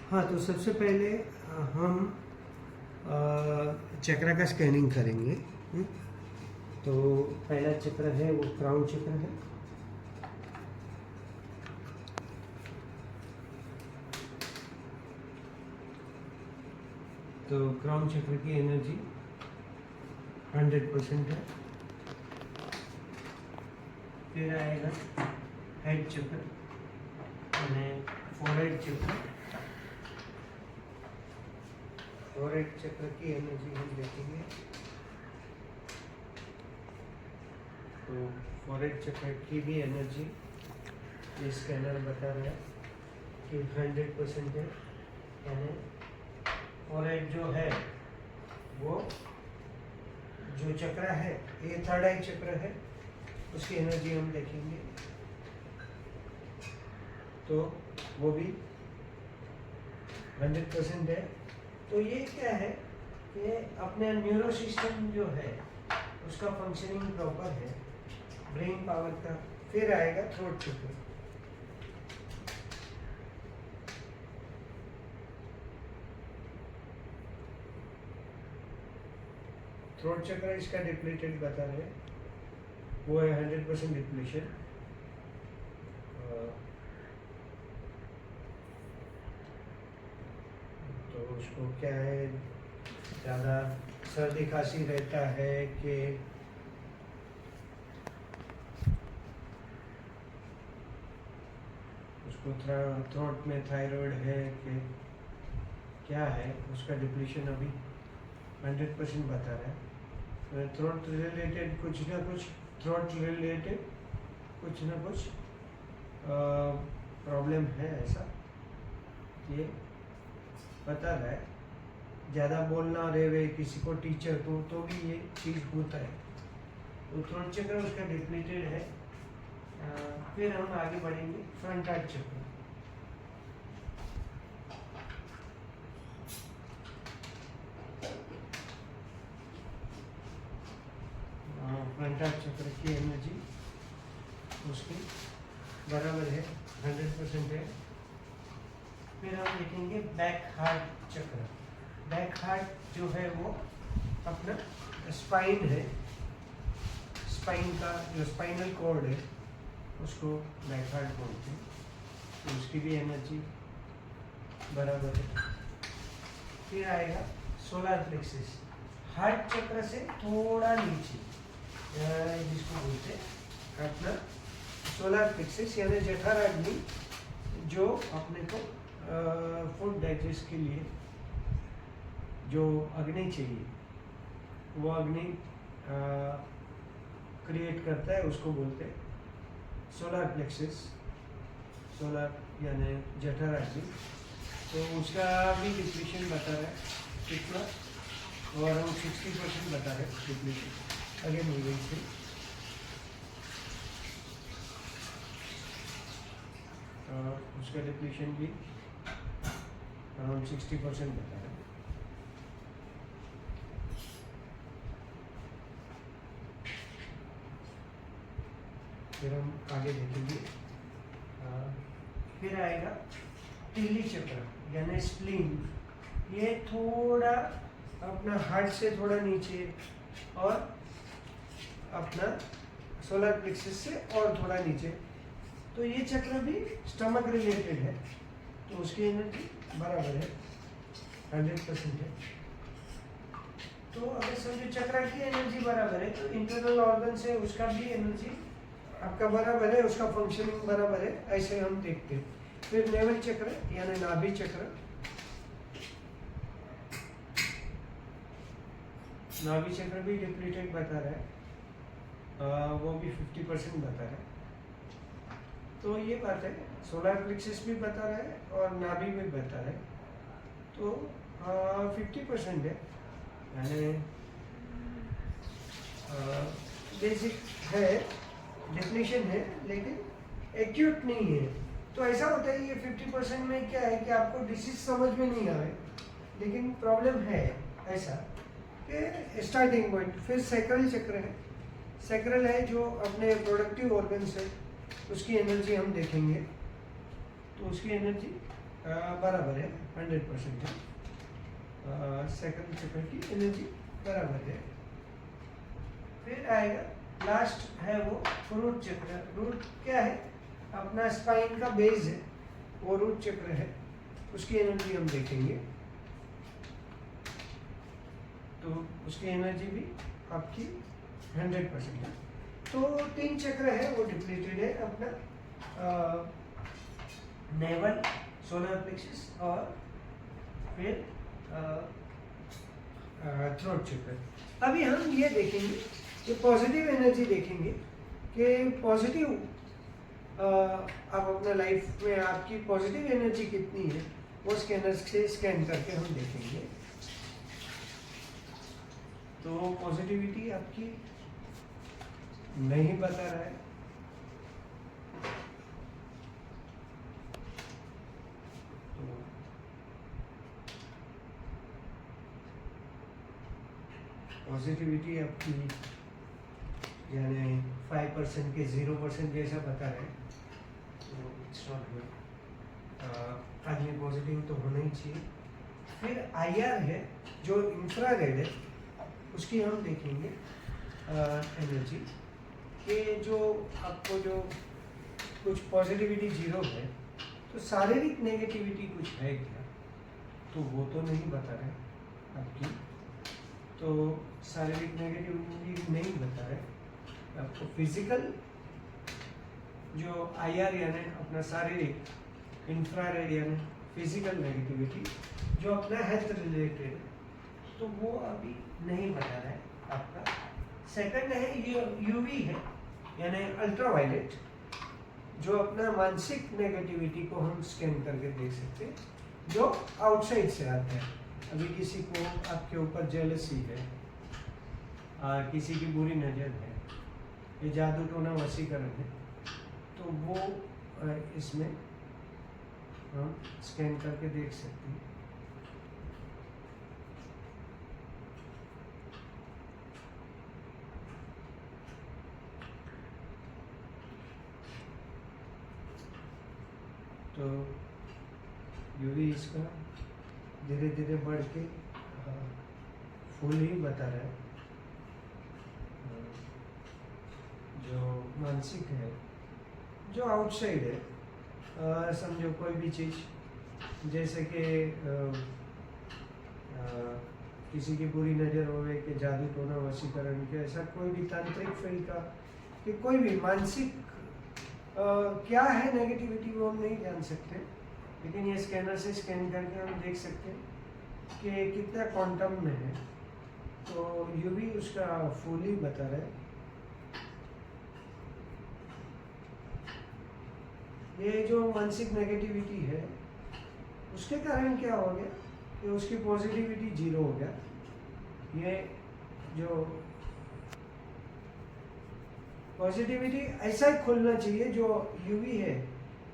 हाँ, तो सबसे पहले हम चक्र का स्कैनिंग करेंगे। तो पहला चक्र है वो क्राउन चक्र है। तो क्राउन चक्र की एनर्जी 100% है। फिर आएगा हेड चक्र यानी फोरहेड चक्र। फोरहेड चक्र की एनर्जी हम देखेंगे। तो फोरहेड चक्र की भी एनर्जी ये स्कैनर बता रहा है कि 100% है। यानी फोरहेड जो है वो जो चक्र है ये थर्ड आई चक्र है, उसकी एनर्जी हम देखेंगे। तो वो भी 100% है। तो ये क्या है कि अपने न्यूरो सिस्टम जो है उसका फंक्शनिंग प्रॉपर है, ब्रेन पावर का। फिर आएगा थ्रोट चक्र। थ्रोट चक्र इसका डिप्लीटेड बता रहे हैं, वो है 100% डिप्लीशन। तो उसको क्या है, ज़्यादा सर्दी खांसी रहता है कि उसको थ्रोट में थायराइड है कि क्या है, उसका डिप्लीशन अभी 100% बता रहा है। थ्रोट रिलेटेड कुछ ना कुछ, थ्रोट रिलेटेड कुछ ना कुछ प्रॉब्लम है, ऐसा ये बता रहा है। ज़्यादा बोलना रहे किसी को, टीचर को, तो भी ये चीज़ होता है। तो थ्रोट चक्र उसका डिप्लीटेड है। फिर हम आगे बढ़ेंगे फ्रंट हार्ट चक्र। फ्रंट हार्ट चक्र की एनर्जी उसकी बराबर है, 100% है। फिर हम देखेंगे बैक हार्ट चक्र। बैक हार्ट जो है वो अपना स्पाइन है, स्पाइन का जो स्पाइनल कॉर्ड है उसको बैक हार्ट बोलते हैं। तो उसकी भी एनर्जी बराबर है। फिर आएगा सोलर प्लेक्सस, हार्ट चक्र से थोड़ा नीचे, जिसको बोलते हैं अपना सोलर प्लेक्सस, यानी जठराग्नि, जो अपने को फूड डाइजेस्ट के लिए जो अग्नि चाहिए वो अग्नि क्रिएट करता है, उसको बोलते हैं सोलर प्लेक्सस। सोलर यानी जठराग्नि। तो उसका भी डिप्लीशन बता रहा है कितना, और हम 60% बता रहे हैं डिप्लीशन। आगे मूविंग से उसका डिप्लीशन भी अराउंड 60% बता रहे हैं। फिर हम आगे देखेंगे। फिर आएगा तिल्ली चक्र यानी स्प्लीन। ये थोड़ा अपना हार्ट से थोड़ा नीचे और अपना सोलर प्लेक्सस से और थोड़ा नीचे। तो ये चक्र भी स्टमक रिलेटेड है, तो उसकी एनर्जी बराबर है, 100% है। तो अगर समझो चक्र की एनर्जी बराबर है तो इंटरनल ऑर्गन से उसका भी एनर्जी आपका बराबर है, उसका फंक्शनिंग बराबर है, ऐसे हम देखते हैं। फिर नेवल चक्र यानी नाभि चक्र। नाभि चक्र भी डिप्लीटेड बता रहा है, वो भी 50% बता रहा है। तो ये बात है, सोलर प्लेक्सस भी बता रहा है और नाभि भी बता रहा है। तो 50% है, यानी बेसिक है, डेफिनेशन है, लेकिन एक्यूट नहीं है। तो ऐसा होता है, ये 50% में क्या है कि आपको डिसीज समझ में नहीं आए, लेकिन प्रॉब्लम है ऐसा कि स्टार्टिंग पॉइंट। फिर सैक्रल चक्र है। सैक्रल है जो अपने प्रोडक्टिव ऑर्गन्स है, उसकी एनर्जी हम देखेंगे। तो उसकी एनर्जी बराबर है, 100% है। सेकंड चक्र की एनर्जी बराबर है। फिर आएगा लास्ट है वो रूट चक्र। रूट क्या है? अपना स्पाइन का बेस है, वो रूट चक्र है, उसकी एनर्जी हम देखेंगे। तो उसकी एनर्जी भी आपकी 100% है। तो 3 चक्र है वो डिप्लीटेड है, अपना नेवल, सोलर प्लेक्सस और फिर थ्रोट चक्र। अभी हम ये देखेंगे कि पॉजिटिव एनर्जी देखेंगे कि पॉजिटिव आप अपना लाइफ में आपकी पॉजिटिव एनर्जी कितनी है, वो स्कैनर से स्कैन करके हम देखेंगे। तो पॉजिटिविटी आपकी नहीं बता रहा है, तो पॉजिटिविटी आपकी यानी 5% के 0% जैसा बता रहे हैं, तो इट्स नॉट गुड। आदमी पॉजिटिव तो होना ही चाहिए। फिर IR है जो इंफ्रारेड है, उसकी हम देखेंगे एनर्जी कि जो आपको जो कुछ पॉजिटिविटी 0 है, तो शारीरिक नेगेटिविटी कुछ है क्या, तो वो तो नहीं बता रहे आपकी। तो शारीरिक नेगेटिविटी नहीं बता रहे आपको। फिजिकल जो IR यानी अपना शारीरिक, इंफ्रारेड यानी फिजिकल नेगेटिविटी जो अपना हेल्थ रिलेटेड है, तो वो अभी नहीं बता रहा है आपका। सेकंड है UV है यानी अल्ट्रावायलेट, जो अपना मानसिक नेगेटिविटी को हम स्कैन करके देख सकते हैं, जो आउटसाइड से आता है। अभी किसी को आपके ऊपर जेलसी है, किसी की बुरी नज़र है, ये जादू टोना वशीकरण है, तो वो इसमें हम स्कैन करके देख सकते हैं। तो यूवी इसका धीरे धीरे बढ़ के फुल ही बता रहा है। जो मानसिक है, जो आउटसाइड है, समझो कोई भी चीज़, जैसे कि किसी की बुरी नज़र होवे कि जादू टोना वशीकरण के, ऐसा कोई भी तांत्रिक फील्ड का कि कोई भी मानसिक क्या है नेगेटिविटी, वो हम नहीं जान सकते, लेकिन ये स्कैनर से स्कैन करके हम देख सकते हैं कि कितना क्वांटम में है। तो यूवी उसका फुल ही बता रहा है। ये जो मानसिक नेगेटिविटी है, उसके कारण क्या हो गया कि उसकी पॉजिटिविटी 0 हो गया। ये जो पॉजिटिविटी ऐसा ही खुलना चाहिए, जो यूवी है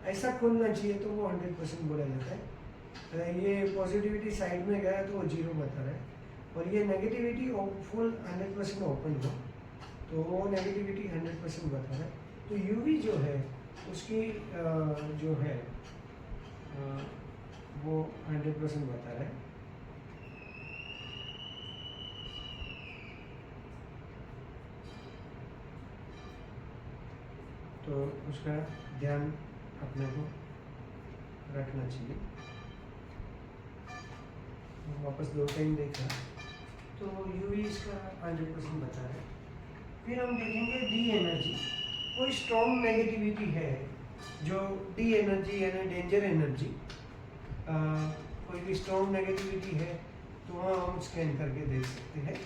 ऐसा खुलना चाहिए, तो वो 100% बोला जाता है। ये पॉजिटिविटी साइड में गया तो वो 0 बता रहा है, और ये नेगेटिविटी फुल 100% ओपन हो, तो वो नेगेटिविटी 100% बता रहा है। तो यूवी जो है उसकी जो है वो 100% बता रहा है। तो उसका ध्यान अपने को रखना चाहिए। वापस 2 टाइम देखा तो यूवी इसका 100% बता रहा है। फिर हम देखेंगे डी एनर्जी। कोई स्ट्रॉन्ग नेगेटिविटी है, जो डी एनर्जी यानी डेंजर एनर्जी, कोई भी स्ट्रॉन्ग नेगेटिविटी है, तो वहाँ हम स्कैन करके देख सकते हैं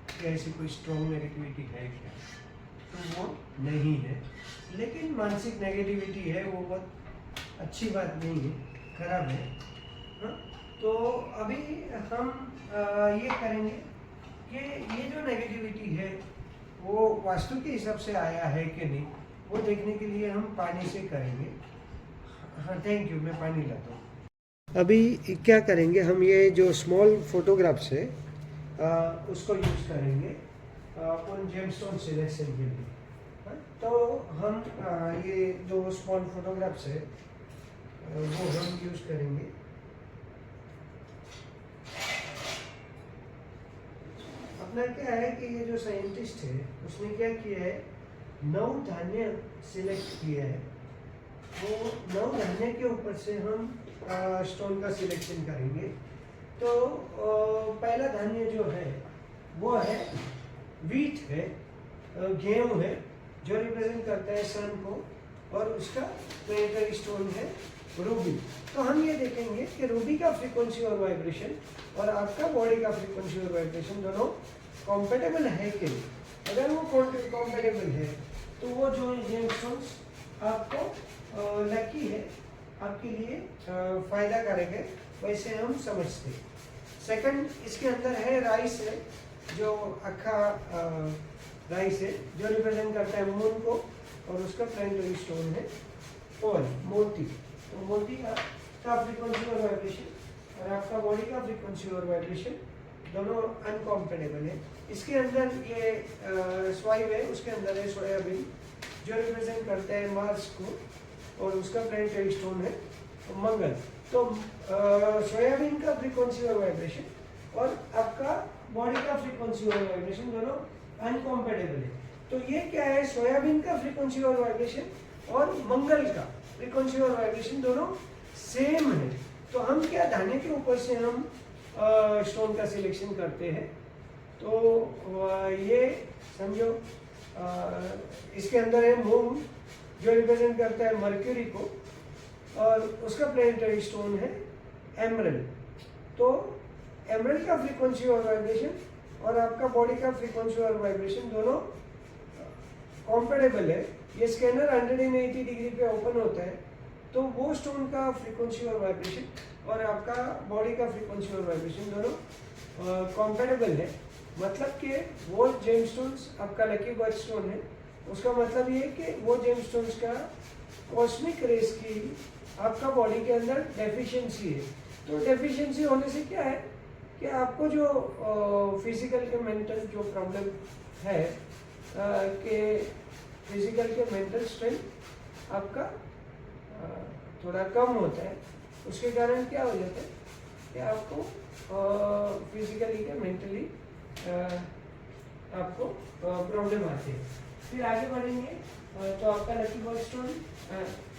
कि ऐसी कोई स्ट्रॉन्ग नेगेटिविटी है क्या, तो वो नहीं है। लेकिन मानसिक नेगेटिविटी है, वो बहुत अच्छी बात नहीं है, खराब है। हाँ? तो अभी हम ये करेंगे कि ये जो नेगेटिविटी है वो वास्तु के हिसाब से आया है कि नहीं, वो देखने के लिए हम पानी से करेंगे। हाँ, थैंक यू, मैं पानी लाता हूँ। अभी क्या करेंगे, हम ये जो स्मॉल फोटोग्राफ्स है उसको यूज़ करेंगे उन जेमस्टोन सिलेक्शन के लिए। तो हम ये जो स्मॉल फोटोग्राफ्स है वो हम यूज़ अपना क्या है कि ये जो साइंटिस्ट है उसने क्या किया है, 9 धान्य सिलेक्ट किया है। वो 9 धान्य के ऊपर से हम स्टोन का सिलेक्शन करेंगे। तो पहला धान्य जो है वो है वीट है, गेहूं है, जो रिप्रेजेंट करता है सन को, और उसका प्लेनेटरी स्टोन है रूबी। तो हम ये देखेंगे कि रूबी का फ्रीक्वेंसी और वाइब्रेशन और आपका बॉडी का फ्रीक्वेंसी और वाइब्रेशन दोनों कॉम्पेटेबल है कि नहीं। अगर वो कॉम्पेटेबल है तो वो जो जेमस्टोन्स आपको लकी है, आपके लिए फायदा करेंगे, वैसे हम समझते हैं। सेकंड, इसके अंदर है राइस है, जो अक्खा राइस है, जो रिप्रेजेंट करता है मून को, और उसका प्लेनेटरी स्टोन है पर्ल, मोती। तो मोती का फ्रीक्वेंसी और वाइब्रेशन और आपका बॉडी का फ्रीक्वेंसी और वाइब्रेशन दोनों अनकॉम्पेटेबल है। इसके अंदर ये स्वाइव है, उसके अंदर है सोयाबीन, जो रिप्रेजेंट करता है मार्स को, और उसका प्लेनेटरी स्टोन है मंगल। तो सोयाबीन का फ्रीक्वेंसी और वाइब्रेशन और आपका बॉडी का फ्रीक्वेंसी और वाइब्रेशन दोनों अनकॉम्पेटेबल है। तो ये क्या है, सोयाबीन का फ्रीक्वेंसी और वाइब्रेशन और मंगल का फ्रीक्वेंसी और वाइब्रेशन दोनों सेम है। तो हम क्या धान्य के ऊपर से हम स्टोन का सिलेक्शन करते हैं। तो ये समझो, इसके अंदर है मून, जो रिप्रेजेंट करता है मर्क्यूरी को, और उसका प्लेनेटरी स्टोन है एमरल्ड। तो एमरल्ड का फ्रीक्वेंसी और वाइब्रेशन और आपका बॉडी का फ्रीक्वेंसी और वाइब्रेशन दोनों कॉम्पेटेबल है। ये स्कैनर 180 डिग्री पे ओपन होता है, तो वो स्टोन का फ्रीक्वेंसी और वाइब्रेशन और आपका बॉडी का फ्रीक्वेंसी और वाइब्रेशन दोनों कॉम्पेटेबल है। मतलब कि वो जेमस्टोन्स आपका लकी बर्थ स्टोन है, उसका मतलब ये है कि वो जेमस्टोन्स का कॉस्मिक रेस की आपका बॉडी के अंदर डेफिशिएंसी है। तो डेफिशिएंसी होने से क्या है कि आपको जो फिजिकल के मेंटल जो प्रॉब्लम है, कि फिजिकल के मेंटल स्ट्रेंथ आपका थोड़ा कम होता है, उसके कारण क्या हो जाता है कि आपको फिजिकली के मेंटली आपको प्रॉब्लम आती है। फिर आगे बढ़ेंगे तो आपका लकी बर्थ स्टोन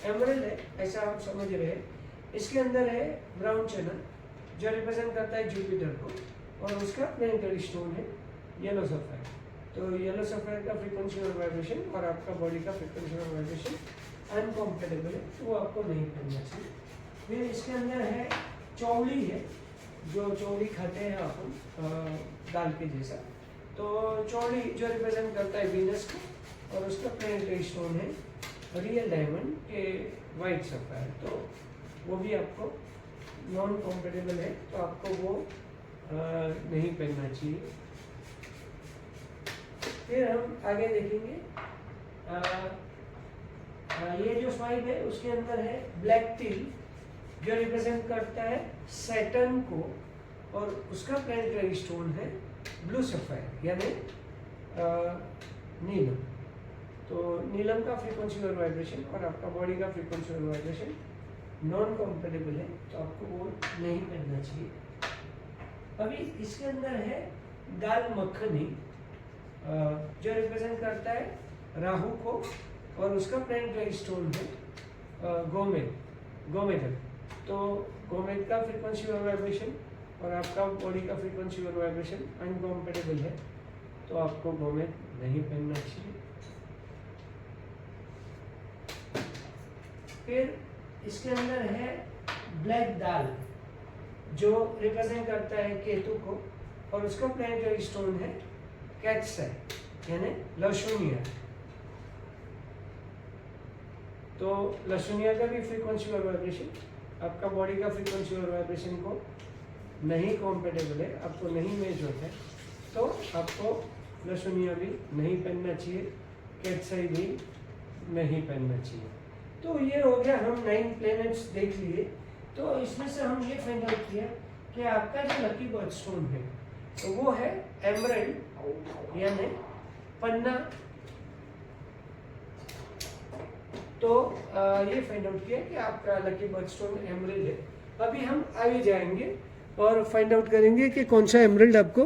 एमरल्ड है, ऐसा आप समझ रहे हैं। इसके अंदर है ब्राउन चैनल, जो रिप्रेजेंट करता है जुपिटर को, और उसका प्लेनेटरी स्टोन है येलो सफायर। तो येलो सफायर का फ्रीक्वेंसी और वाइब्रेशन और आपका बॉडी का फ्रीक्वेंसी और वाइब्रेशन अनकॉम्पेटेबल है, तो वो आपको नहीं करना चाहिए। फिर इसके अंदर है चौड़ी है, जो चौड़ी खाते हैं अपन दाल के जैसा। तो चौड़ी जो रिप्रेजेंट करता है वीनस को, और उसका प्लेनेटरी स्टोन है रियल डायमंड के वाइट सफायर। तो वो भी आपको नॉन कॉम्पेटेबल है, तो आपको वो नहीं पहनना चाहिए। फिर हम आगे देखेंगे, ये जो स्वाइप है उसके अंदर है ब्लैक टील, जो रिप्रेजेंट करता है सैटर्न को, और उसका प्लेनेटरी स्टोन है ब्लू सफायर यानी नीलम। तो नीलम का फ्रीक्वेंसी और वाइब्रेशन और आपका बॉडी का फ्रीक्वेंसी और वाइब्रेशन नॉन कॉम्पेटेबल है, तो आपको वो नहीं पहनना चाहिए। अभी इसके अंदर है दाल मखनी, जो रिप्रेजेंट करता है राहु को, और उसका प्लेनेटरी स्टोन है गोमेद। तो गोमेद का फ्रीक्वेंसी और वाइब्रेशन और आपका बॉडी का फ्रीक्वेंसी और वाइब्रेशन अनकॉम्पेटेबल है, तो आपको गोमेद नहीं पहनना चाहिए। फिर इसके अंदर है ब्लैक दाल, जो रिप्रेजेंट करता है केतु को, और उसका प्लेनेटरी स्टोन है कैट्साई यानी लशुनिया। तो लशुनिया का भी फ्रीक्वेंसी और वाइब्रेशन आपका बॉडी का फ्रीक्वेंसी और वाइब्रेशन को नहीं कॉम्पेटेबल है, आपको नहीं मैच होता है, तो आपको लशुनिया भी नहीं पहनना चाहिए, कैट्साई भी नहीं पहनना चाहिए। तो ये हो गया, हम 9 प्लैनेट्स देख लिए। तो इसमें से हम ये फाइंड आउट किया कि आपका जो लकी बर्थ स्टोन है तो वो है एमरल्ड यानी पन्ना। तो ये फाइंड आउट किया कि आपका लकी बर्थ स्टोन एमरल्ड है। अभी हम आगे जाएंगे और फाइंड आउट करेंगे कि कौन सा एमरल्ड आपको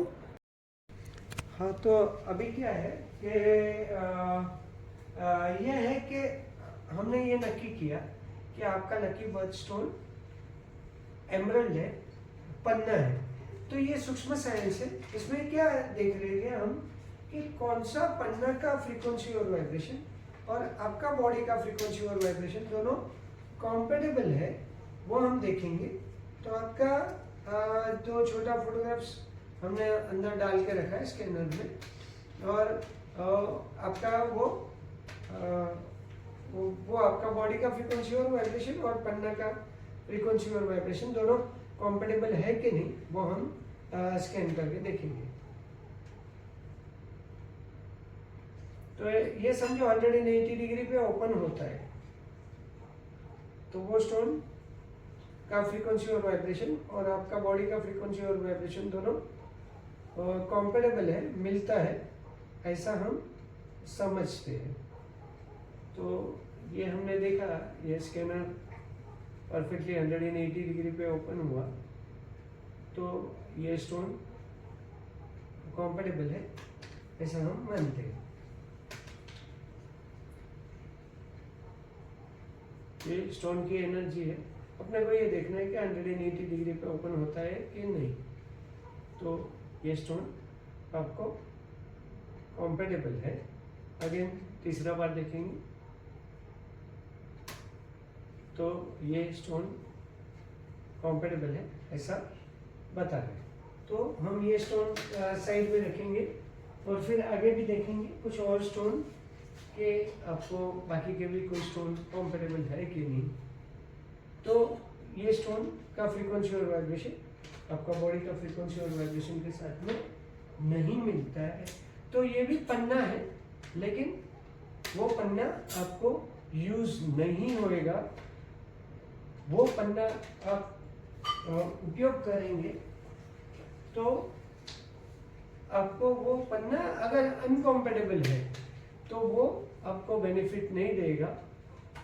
हाँ, तो अभी क्या है कि यह है कि हमने ये नक्की किया कि आपका लकी बर्थ स्टोन एमरल्ड है, पन्ना है। तो ये सूक्ष्म साइंस है। इसमें क्या देख रहे हैं हम कि कौन सा पन्ना का फ्रीक्वेंसी और वाइब्रेशन और आपका बॉडी का फ्रीक्वेंसी और वाइब्रेशन दोनों कॉम्पेटेबल है, वो हम देखेंगे। तो आपका जो छोटा फोटोग्राफ्स हमने अंदर डाल के रखा है स्कैनर में, और आपका वो आपका बॉडी का फ्रीक्वेंसी और वाइब्रेशन और पन्ना का फ्रीक्वेंसी और वाइब्रेशन दोनों कॉम्पेटेबल है कि नहीं, वो हम स्कैन करके देखेंगे। तो ये समझो 180 डिग्री पे ओपन होता है, तो वो स्टोन का फ्रीक्वेंसी और वाइब्रेशन और आपका बॉडी का फ्रीक्वेंसी और वाइब्रेशन दोनों कॉम्पेटेबल है, मिलता है, ऐसा हम समझते हैं। तो ये हमने देखा, ये स्कैनर परफेक्टली 180 डिग्री पे ओपन हुआ, तो ये स्टोन कॉम्पेटेबल है, ऐसा हम मानते हैं। ये स्टोन की एनर्जी है, अपने को ये देखना है कि 180 डिग्री पे ओपन होता है कि नहीं। तो ये स्टोन आपको कॉम्पेटेबल है। अगेन तीसरा बार देखेंगे, तो ये स्टोन कॉम्पेटेबल है, ऐसा बता रहे हैं। तो हम ये स्टोन साइड में रखेंगे और फिर आगे भी देखेंगे कुछ और स्टोन के, आपको बाकी के भी कोई स्टोन कॉम्पेटेबल है कि नहीं। तो ये स्टोन का फ्रीक्वेंसी और वाइब्रेशन आपका बॉडी का फ्रीक्वेंसी और वाइब्रेशन के साथ में नहीं मिलता है, तो ये भी पन्ना है, लेकिन वो पन्ना आपको यूज नहीं होएगा। वो पन्ना आप उपयोग करेंगे तो आपको वो पन्ना अगर अनकॉम्पेटेबल है तो वो आपको बेनिफिट नहीं देगा।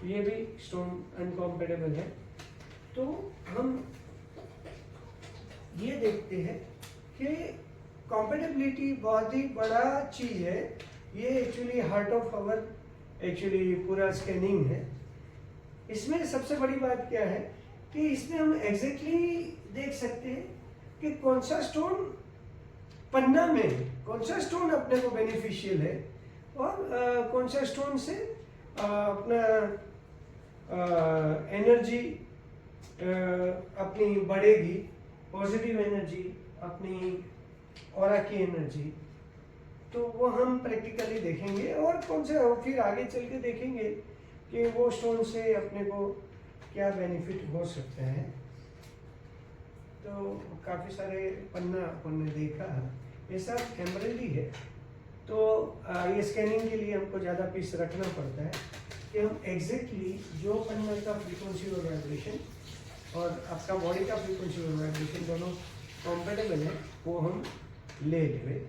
ये भी स्टोन अनकॉम्पेटेबल है। तो हम ये देखते हैं कि कॉम्पेटेबिलिटी बहुत ही बड़ा चीज है। ये actually heart of our actually पूरा स्कैनिंग है। इसमें सबसे बड़ी बात क्या है कि इसमें हम एग्जैक्टली देख सकते हैं कि कौन सा स्टोन पन्ना में, कौन सा स्टोन अपने को बेनिफिशियल है और कौन सा स्टोन से अपना एनर्जी अपनी बढ़ेगी, पॉजिटिव एनर्जी, अपनी ऑरा की एनर्जी। तो वो हम प्रैक्टिकली देखेंगे और कौन से फिर आगे चल के देखेंगे कि वो स्टोन से अपने को क्या बेनिफिट हो सकता है। तो काफ़ी सारे पन्ना अपन ने देखा, ये सब एमरल्ड ही है। तो ये स्कैनिंग के लिए हमको ज़्यादा पीस रखना पड़ता है कि हम एग्जैक्टली जो पन्ना का फ्रीक्वेंसी और वाइब्रेशन और आपका बॉडी का फ्रीक्वेंसी और वाइब्रेशन दोनों कॉम्पेटेबल है, वो हम ले लें।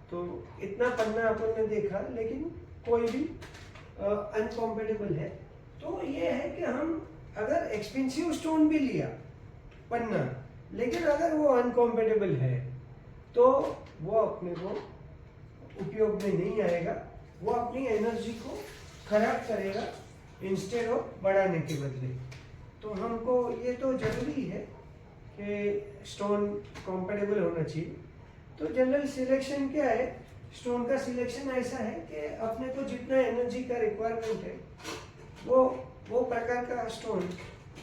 तो इतना पन्ना अपन ने देखा, लेकिन कोई भी अनकॉम्पेटेबल है। तो ये है कि हम अगर एक्सपेंसिव स्टोन भी लिया पन्ना, लेकिन अगर वो अनकॉम्पेटेबल है तो वो अपने को उपयोग में नहीं आएगा। वो अपनी एनर्जी को खराब करेगा इंस्टेड ऑफ बढ़ाने के बदले। तो हमको ये तो जरूरी है कि स्टोन कॉम्पेटेबल होना चाहिए। तो जनरल सिलेक्शन क्या है, स्टोन का सिलेक्शन ऐसा है कि अपने को जितना एनर्जी का रिक्वायरमेंट है वो प्रकार का स्टोन,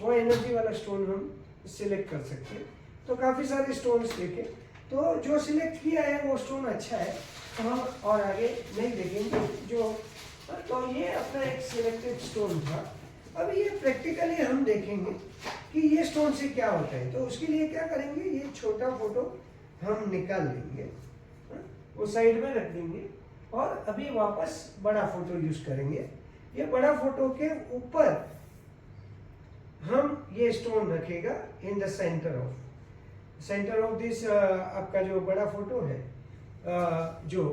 वो एनर्जी वाला स्टोन हम सिलेक्ट कर सकते हैं। तो काफ़ी सारे स्टोन्स देखे, तो जो सिलेक्ट किया है वो स्टोन अच्छा है, तो हम और आगे नहीं देखेंगे। जो तो ये अपना एक सिलेक्टेड स्टोन था। अब ये प्रैक्टिकली हम देखेंगे कि ये स्टोन से क्या होता है। तो उसके लिए क्या करेंगे, ये छोटा फोटो हम निकाल लेंगे, वो साइड में रख देंगे और अभी वापस बड़ा फोटो यूज करेंगे। ये बड़ा फोटो के ऊपर हम ये स्टोन रखेगा in the centre of this आपका जो बड़ा फोटो है, जो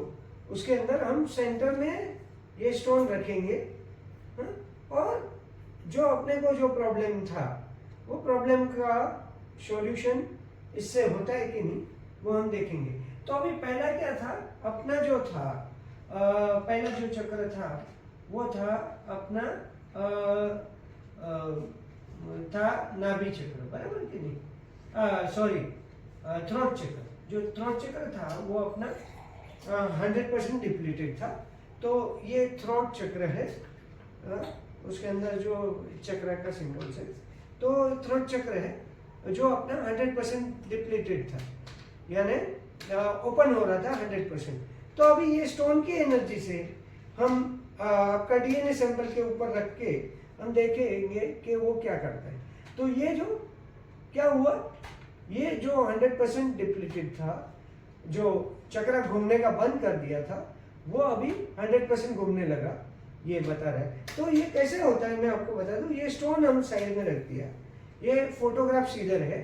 उसके अंदर हम सेंटर में ये स्टोन रखेंगे। और जो अपने को जो प्रॉब्लम था वो प्रॉब्लम का सॉल्यूशन इससे होता है कि नहीं वो हम देखेंगे। तो अभी पहला क्या था, अपना जो था पहला जो चक्र था वो था अपना था नाभि चक्र, बराबर कि नहीं, सॉरी थ्रोट चक्र। जो थ्रोट चक्र था वो अपना 100% डिप्लीटेड था। तो ये थ्रोट चक्र है, उसके अंदर जो चक्र का सिंबल्स है, तो थ्रोट चक्र है जो अपना 100% डिप्लीटेड था, यानी ओपन हो रहा था 100%। तो अभी ये स्टोन की एनर्जी से हम आपका डीएनए सैंपल के ऊपर रख के हम देखेंगे कि वो क्या करता है। तो ये जो क्या हुआ, ये जो 100% डिप्लीटेड था, जो चक्र घूमने का बंद कर दिया था, वो अभी 100% घूमने लगा, ये बता रहा है। तो ये कैसे होता है मैं आपको बता दूं। ये स्टोन हम साइड में रख दिया, ये फोटोग्राफ इधर है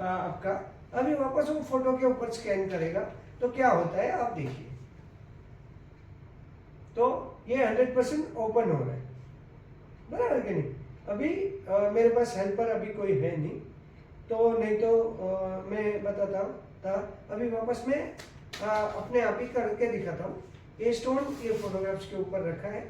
आपका। अभी वापस वो फोटो के ऊपर स्कैन करेगा तो क्या होता है आप देखिए। तो ये 100% ओपन हो रहा है, बराबर कि नहीं। अभी मेरे पास हेल्पर अभी कोई है नहीं, तो नहीं तो मैं बताता हूँ था। अभी वापस मैं अपने आप ही करके दिखाता हूँ। ये स्टोन ये फोटोग्राफ्स के ऊपर रखा है,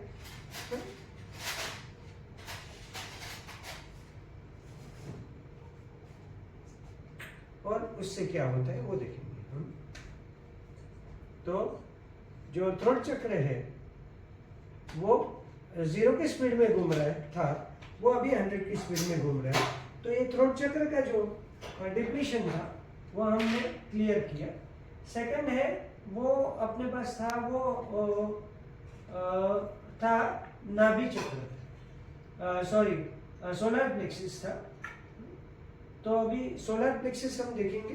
और उससे क्या होता है वो देखेंगे हम। तो जो थ्रोट चक्र है वो 0 की स्पीड में घूम रहा है था, वो अभी 100 की स्पीड में घूम रहा है। तो ये थ्रोट चक्र का जो डिप्लीशन था वो हमने क्लियर किया। सेकंड है वो अपने पास था वो था नाभि चक्र, सॉरी सोलर प्लेक्सिस था। तो अभी सोलर प्लेक्सिस हम देखेंगे,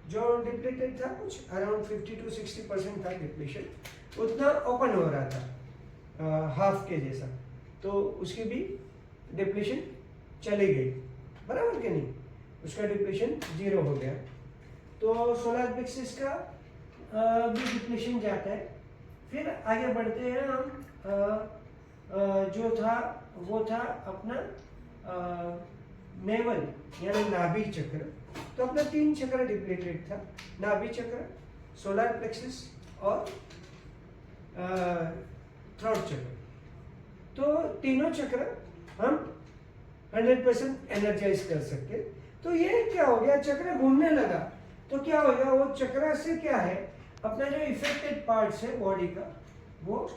जो डिप्लीटेड था कुछ अराउंड 50 to 60% था डिप्लीशन, उतना ओपन हो रहा था हाफ के जैसा। तो उसकी भी डिप्लीशन चली गई, बराबर कि नहीं, उसका डिप्लीशन 0 हो गया। तो सोलर प्लेक्सिस का भी डिप्लीशन जाता है। फिर आगे बढ़ते हैं हम, जो था वो था अपना नेवल यानी नाभि चक्र। तो अपना 3 चक्र डिप्लीटेड था, नाभि चक्र, सोलर प्लेक्सिस और थ्रोट चक्र। तो तीनों चक्र हम 100% एनर्जाइज कर सकते। तो ये क्या हो गया, चक्र घूमने लगा तो क्या होगा, वो चक्र से क्या है अपना जो इफेक्टेड पार्ट्स है बॉडी का वो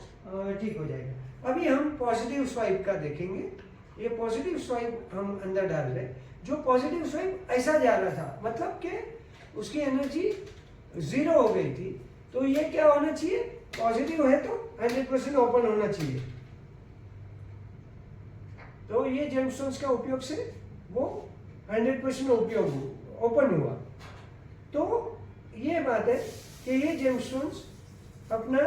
ठीक हो जाएगा। अभी हम पॉजिटिव स्वाइप का देखेंगे। ये पॉजिटिव स्वाइप हम अंदर डाल रहे हैं। जो पॉजिटिव स्वाइप ऐसा जा रहा था, मतलब कि उसकी एनर्जी 0 हो गई थी। तो ये क्या होना चाहिए, पॉजिटिव है तो 100% ओपन होना चाहिए। तो ये जेमस्टोन्स का उपयोग से वो 100% उपयोग ओपन हुआ। तो ये बात है कि ये जेमस्टोन्स अपना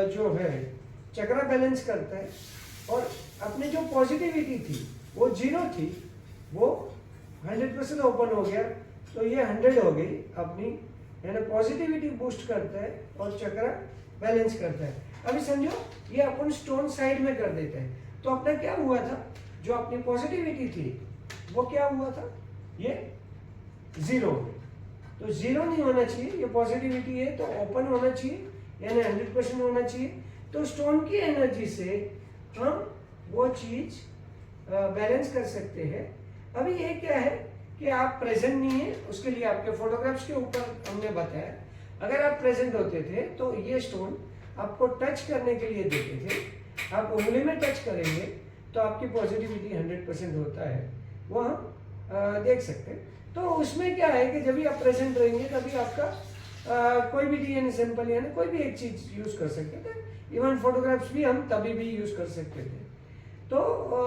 जो है चक्र बैलेंस करता है, और अपनी जो पॉजिटिविटी थी वो 0 थी, वो 100% ओपन हो गया। तो ये 100 हो गई अपनी, यानी पॉजिटिविटी बूस्ट करता है और चक्र बैलेंस करता है। अभी समझो ये अपन स्टोन साइड में कर देते हैं तो अपना क्या हुआ था, जो अपनी पॉजिटिविटी थी वो क्या हुआ था, ये 0 हो गई। तो 0 नहीं होना चाहिए, ये पॉजिटिविटी है तो ओपन होना चाहिए, यानी 100% होना चाहिए। तो स्टोन की एनर्जी से हम वो चीज बैलेंस कर सकते हैं। अभी ये क्या है कि आप प्रेजेंट नहीं है, उसके लिए आपके फोटोग्राफ्स के ऊपर हमने बताया, अगर आप प्रेजेंट होते थे तो ये स्टोन आपको टच करने के लिए देते थे। आप उंगली में टच करेंगे तो आपकी पॉजिटिविटी 100% होता है, वो हम देख सकते हैं। तो उसमें क्या है कि जब भी आप प्रेजेंट रहेंगे तभी आपका कोई भी डीएनए सैंपल यानी कोई भी एक चीज यूज कर सकते थे। इवन फोटोग्राफ्स भी हम तभी भी यूज कर सकते थे। तो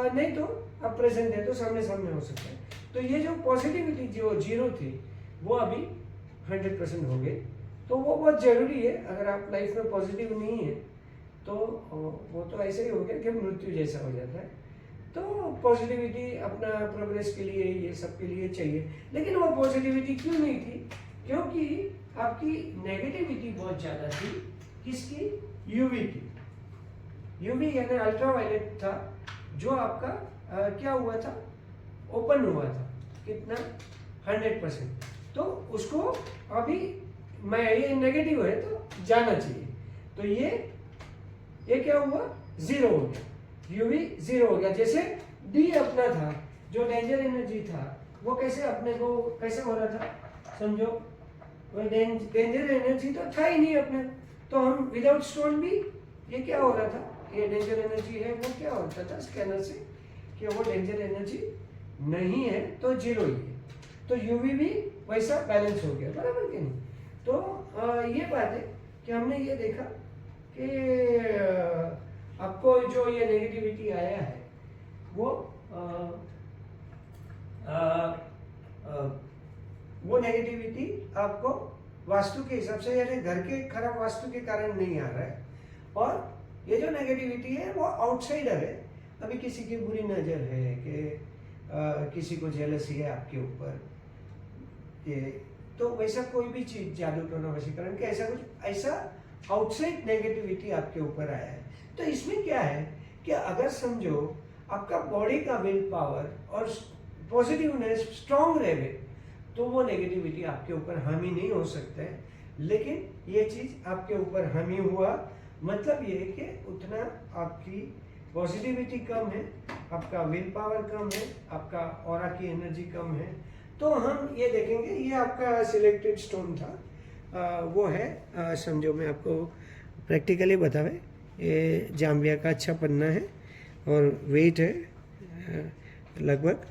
नहीं तो अब प्रेजेंट है तो सामने सामने हो सकता है। तो ये जो पॉजिटिविटी जो 0 थी वो अभी 100% हो गई। तो वो बहुत जरूरी है। अगर आप लाइफ में पॉजिटिव नहीं है तो वो तो ऐसे ही हो गया कि मृत्यु जैसा हो जाता है। तो पॉजिटिविटी अपना प्रोग्रेस के लिए ये सब के लिए चाहिए। लेकिन वो पॉजिटिविटी क्यों नहीं थी, क्योंकि आपकी नेगेटिविटी बहुत ज़्यादा थी। किसकी, यूवी की। यूवी यानी अल्ट्रावायलेट था जो आपका क्या हुआ था, ओपन हुआ था, कितना 100%, तो उसको अभी मैं ये नेगेटिव है तो जाना चाहिए, तो ये क्या हुआ, 0 हो गया, यूवी 0 हो गया। जैसे डी अपना था जो डेंजर एनर्जी था, वो कैसे अपने को कैसे हो रहा था, समझो कोई डेंजर एनर्जी तो था ही नहीं अपने, तो हम विदाउट स्टोन भी ये क्या हो रहा था, ये डेंजर एनर्जी है, वो क्या होता था स्कैनर से कि वो डेंजर एनर्जी नहीं है तो 0 ही है, तो यूवी भी वैसा बैलेंस हो गया, बराबर कि नहीं। तो ये बात है कि हमने ये देखा कि आपको जो ये नेगेटिविटी आया है वो वो नेगेटिविटी आपको वास्तु के हिसाब से, यानी घर के खराब वास्तु के कारण नहीं आ रहा है, और ये जो नेगेटिविटी है वो आउटसाइडर है, अभी किसी की बुरी नज़र है कि किसी को जेलसी है आपके ऊपर, ये तो वैसा कोई भी चीज, जादू टोना वशीकरण के ऐसा कुछ, ऐसा आउटसाइड नेगेटिविटी आपके ऊपर आया है। तो इसमें क्या है कि अगर समझो आपका बॉडी का विल पावर और पॉजिटिवनेस स्ट्रांग रहे तो वो नेगेटिविटी आपके ऊपर हावी नहीं हो सकता है, लेकिन ये चीज आपके ऊपर हावी हुआ, मतलब ये कि उतना आपकी पॉजिटिविटी कम है, आपका विल पावर कम है, आपका ऑरा की एनर्जी कम है। तो हम ये देखेंगे, ये आपका सिलेक्टेड स्टोन था, वो है समझो मैं आपको प्रैक्टिकली बतावे, ये जाम्बिया का अच्छा पन्ना है और वेट है लगभग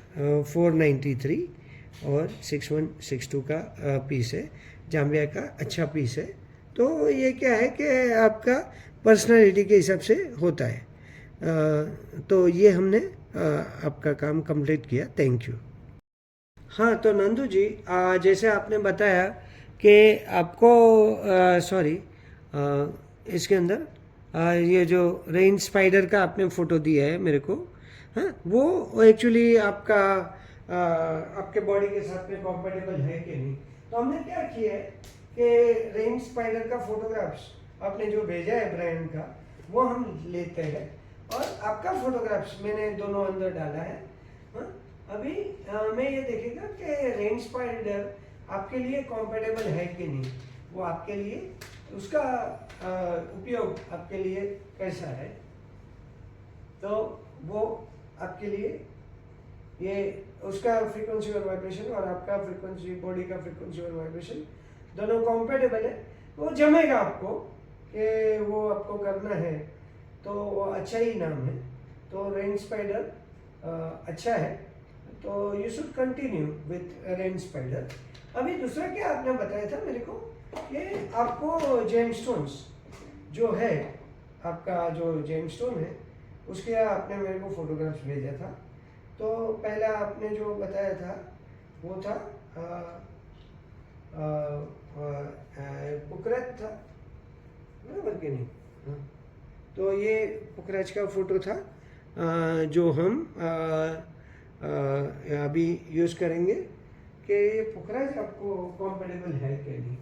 493 और 6162 का पीस है, जाम्बिया का अच्छा पीस है। तो ये क्या है कि आपका पर्सनालिटी के हिसाब से होता है। तो ये हमने आपका काम कंप्लीट किया, थैंक यू। हाँ तो नंदू जी, जैसे आपने बताया कि आपको सॉरी इसके अंदर ये जो रेन स्पाइडर का आपने फ़ोटो दिया है मेरे को, हाँ वो एक्चुअली आपका आपके बॉडी के साथ में कंफर्टेबल है कि नहीं। तो हमने क्या किया है कि रेन स्पाइडर का फोटोग्राफ्स आपने जो भेजा है ब्रांड का, वो हम लेते हैं और आपका फोटोग्राफ्स मैंने दोनों अंदर डाला है। हाँ अभी मैं ये देखेगा कि रेन स्पाइडर आपके लिए कंफर्टेबल है कि नहीं, वो आपके लिए उसका उपयोग आपके लिए कैसा है, तो वो आपके लिए ये उसका फ्रीक्वेंसी और वाइब्रेशन और आपका फ्रीक्वेंसी, बॉडी का फ्रीक्वेंसी और वाइब्रेशन दोनों कंपेटेबल है, वो जमेगा आपको कि वो आपको करना है, तो वो अच्छा ही नाम है। तो रेन स्पाइडर अच्छा है, तो you should continue with rain spider. अभी दूसरा क्या आपने बताया था मेरे को कि आपको जेमस्टोन्स जो है, आपका जो जेमस्टोन है उसके आपने मेरे को फोटोग्राफ्स भेजा था। तो पहला आपने जो बताया था वो था पुखराज था, बराबर कि नहीं। हाँ तो ये पुखराज का फोटो था जो हम अभी यूज़ करेंगे कि ये पुखराज आपको कंफर्टेबल है कि नहीं।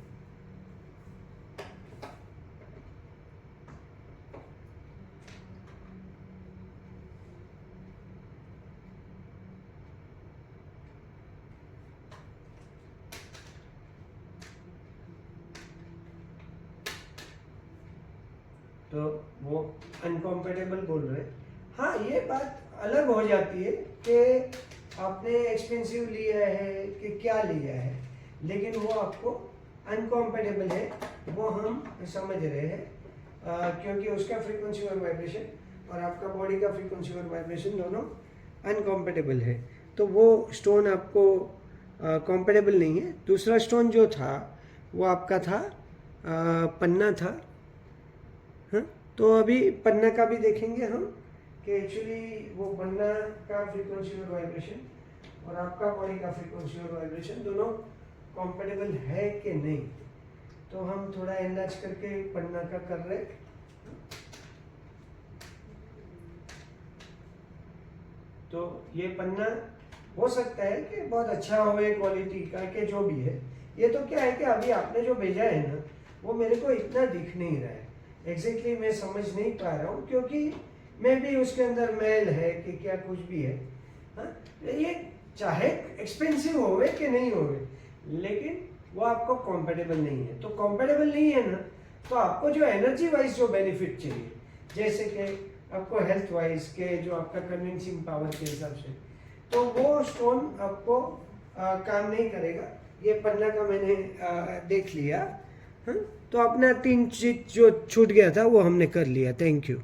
तो वो अनकम्फर्टेबल बोल रहे। हाँ ये बात अलग हो जाती है कि आपने एक्सपेंसिव लिया है कि क्या लिया है, लेकिन वो आपको अनकम्फर्टेबल है, वो हम समझ रहे हैं क्योंकि उसका फ्रीक्वेंसी और वाइब्रेशन और आपका बॉडी का फ्रीक्वेंसी और वाइब्रेशन दोनों अनकम्फर्टेबल है, तो वो स्टोन आपको कंफर्टेबल नहीं है। दूसरा स्टोन जो था वो आपका था पन्ना था। हाँ तो अभी पन्ना का भी देखेंगे हम कि एक्चुअली वो पन्ना का फ्रीक्वेंसी और वाइब्रेशन और आपका बॉडी का फ्रीक्वेंसी और वाइब्रेशन दोनों कंफर्टेबल है कि नहीं। तो हम थोड़ा एनलार्ज करके पन्ना का कर रहे। तो ये पन्ना हो सकता है कि बहुत अच्छा हो क्वालिटी का कि जो भी है। ये तो क्या है कि अभी आपने जो भेजा है ना वो मेरे को इतना दिख नहीं रहा है, एग्जैक्टली मैं समझ नहीं पा रहा हूँ, क्योंकि मे भी उसके अंदर मैल है कि क्या कुछ भी है। हाँ, ये चाहे एक्सपेंसिव होवे कि नहीं होवे, लेकिन वो आपको कंफर्टेबल नहीं है। तो कंफर्टेबल नहीं है ना, तो आपको जो एनर्जी वाइज जो बेनिफिट चाहिए, जैसे कि आपको हेल्थ वाइज के जो आपका कन्विंसिंग पावर के हिसाब से, तो वो स्टोन आपको काम नहीं करेगा। ये 15 का मैंने देख लिया। हाँ, तो अपना 3 चीज जो छूट गया था वो हमने कर लिया। Thank you.